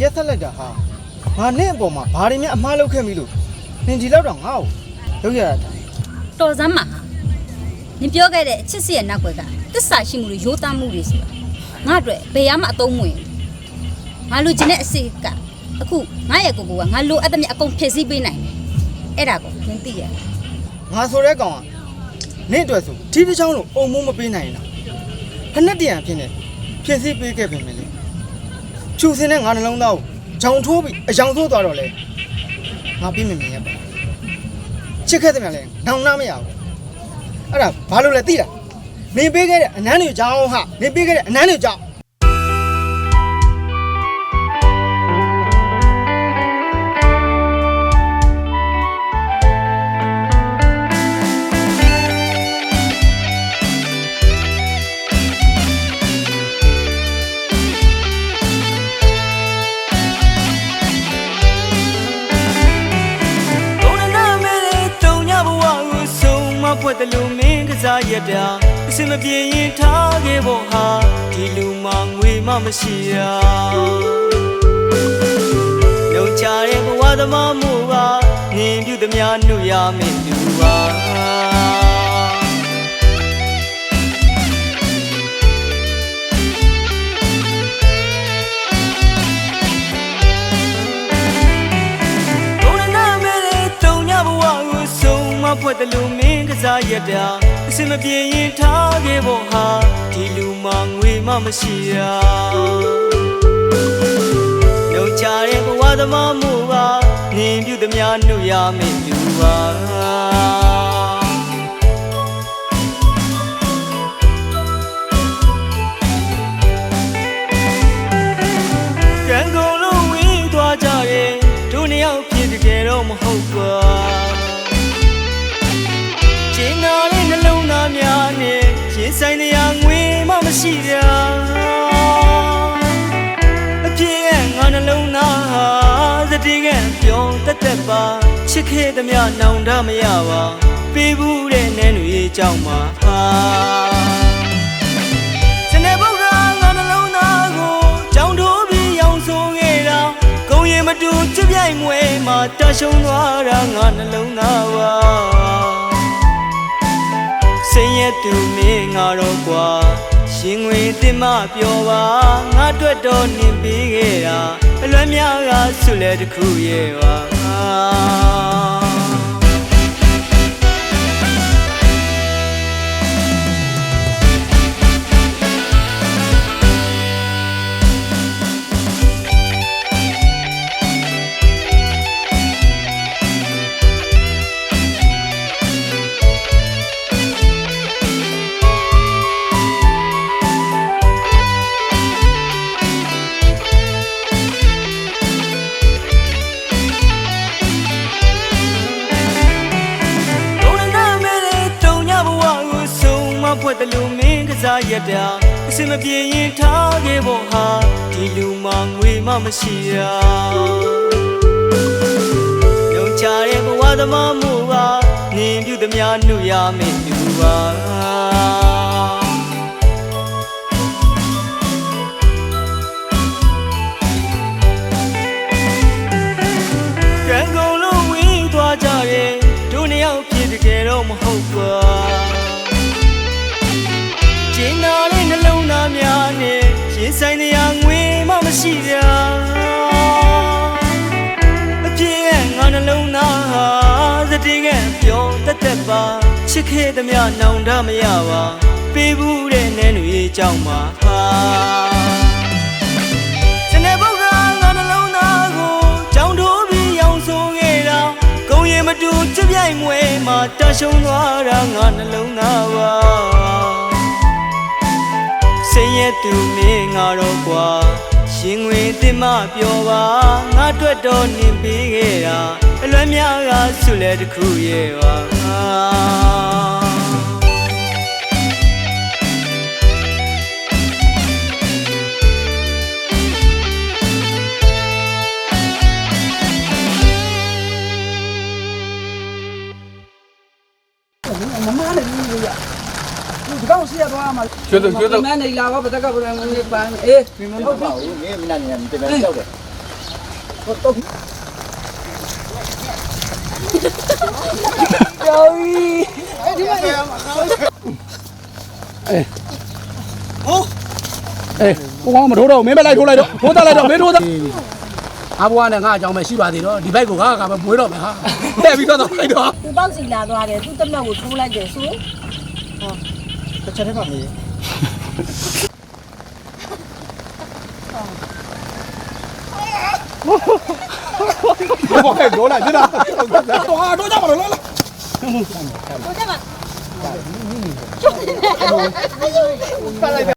ရက်ဆက်လိုက်တာဟာငါနဲ့အပေါ်မှာဘာတွေများအမှားလုပ်ခဲ့ပြီလို့နင်ဒီလောက်တော့ငါ့ကိုလုပ်ရတာတော်စမ်းမှာနင်ပြောခဲ့တဲ့အချစ်စီရဲ့နောက်ွယ်ကတစ္ဆာရှိမှုတွေရိုးသားမှုတွေဆိုတာငါအတွက်ဘယ်ရမှအသုံးမဝင်ငါလိုချင်တဲ့အစိကအခုငါရဲ့ကိုကငါလိုအပ်တဲ့မြအကုန်ဖြည့်ဆည်းပေးနိုင်တယ်အဲ့ဒါကိုနင်သိရငါဆိုတဲ့ကောင်ကနင့်အတွက်ဆိုဒီတစ်ချောင်းလို့အုံမိုးမပေးနိုင်လားဖက်နဲ့တရံဖြစ်နေဖြည့်ဆည်းပေးခဲ့ပြင်မယ်လေချူစင်းတဲ့ငါနှလုံးသားကိုဂျောင်ထိုးပြီးအယောင်ဆိုးသွားတော့လေငါပြင်းမြင်မြင်ရပါချစ်ခဲ့တယ်များလဲနောင်နာမရဘူးအဲ့ဒါဘာလို့လဲသိလားနေပေးခဲ့တဲ့အနမ်းတွေကြောင်းဟာနေပေးခဲ့တဲ့အနမ်းတွေကြောင်းဖွဲ့တယ်လို့မင်းကစားရတာအစင်မပြေရင်ထားခဲ့ဖို့ဟာဒီလူမှငွေမှမရှိတာလုံချတဲ့ဘဝသမားမှုပါနင်ပြုသည်များနှုတ်ရမယ်လူပါဖွဲ့တယ်လို့မင်းကစားရတာအစင်မပြေရင်ထားခဲ့ဖို့ဟာဒီလူမှငွေမှမရှိတာလုံချတဲ့ဘဝသမားမှုပါနင်ပြုသည်များနှုတ်ရမယ်လူပါကံကုန်လုံးဝေးသွားကြရဲ့တို့နှစ်ယောက်ဖြစ်တကယ်တော့မဟုတ်ပါကျင်းနာတဲ့နှလုံးသားများနဲ့ရင်ဆိုင်တရားငွေမှမရှိတာအဖြစ်ရဲ့ငါနှလုံးသားဟာသတိကံပြောင်းတက်တက်ပါချစ်ခဲ့သမျှနောင်တမရပါပေးဘူးတဲ့နန်းတွေကြောင့်ပါဟာစနေဘုရားငါနှလုံးသားကိုကြောင်ထိုးပြီးရောင်ဆိုခဲ့တာကိုရင်မတူချစ်ပြိုင်မွေမှာတရှုံးသွားတာငါနှလုံးသားပါစင်ရတူမင်းငါတော့ကွာရှင်ငွေတင်မပြောပါငါအတွက်တော့နင်ပေးခဲ့တာအလွမ်းများကဆုလဲတစ်ခုရဲ့ပါဖွဲ့တယ်လို့မင်းကစားရတာအစင်မပြေရင်ထားခဲ့ဖို့ဟာဒီလူမှငွေမှမရှိတာလုံချတဲ့ဘဝသမားမှုပါနင်ပြုသည်များနှုတ်ရမယ်လူပါကံကုန်လုံးဝေးသွားကြရဲ့တို့နှစ်ယောက်ဖြစ်တကယ်တော့မဟုတ်ပါကျင်းနာတဲ့နှလုံးသားများနဲ့ရင်ဆိုင်တရားငွေမှမရှိတာအဖြစ်ရဲ့ငါနှလုံးသားဟာသတိကံပြောင်းတက်တက်ပါချစ်ခဲ့သမျှနောင်တမရပါပေးဘူးတဲ့နန်းတွေကြောင့်ပါဟာစနေဘုရားငါနှလုံးသားကိုကြောင်ထိုးပြီးရောင်ဆိုခဲ့တာကိုရင်မတူချစ်ပြိုင်မွေမှာတရှုံးသွားတာငါနှလုံးသားပါစင်ရတူမင်းငါတော့ကွာရှင်ငွေတင်မပြောပါငါအတွက်တော့နင်ပေးခဲ့တာအလွမ်းများကဆုလဲတစ်ခုရဲ့ပါမမလည်းဒီလိုရဒီကောင်စီရသွားမှာကျွတ်မနေလာပါဘတက်ကဘယ်လိုလဲပါအေးမင်းမဟုတ်ပါဘူးမင်းမနာနေတယ်တင်မယ်ကြောက်တယ် ကိုကောင်မထိုးတော့မင်းပဲလိုက်ထိုးလိုက်တော့ထိုးတက်လိုက်တော့မင်းထိုးတက်အဘွားနဲ့ငါအကြောင်းပဲရှိပါသေးတော့ဒီဘိုက်ကိုငါကပဲမွေးတော့မယ်ဟာတဲ့ပြီးတော့လိုက်တော့ သူပေါက်စီလာသွားတယ်သူတမက်ကိုထိုးလိုက်တယ်ဆို တစ်ချက်တည်းပါမေး ဘောကဒေါ်လာကျတာတော့ကြပါလို့လား ပါလိုက်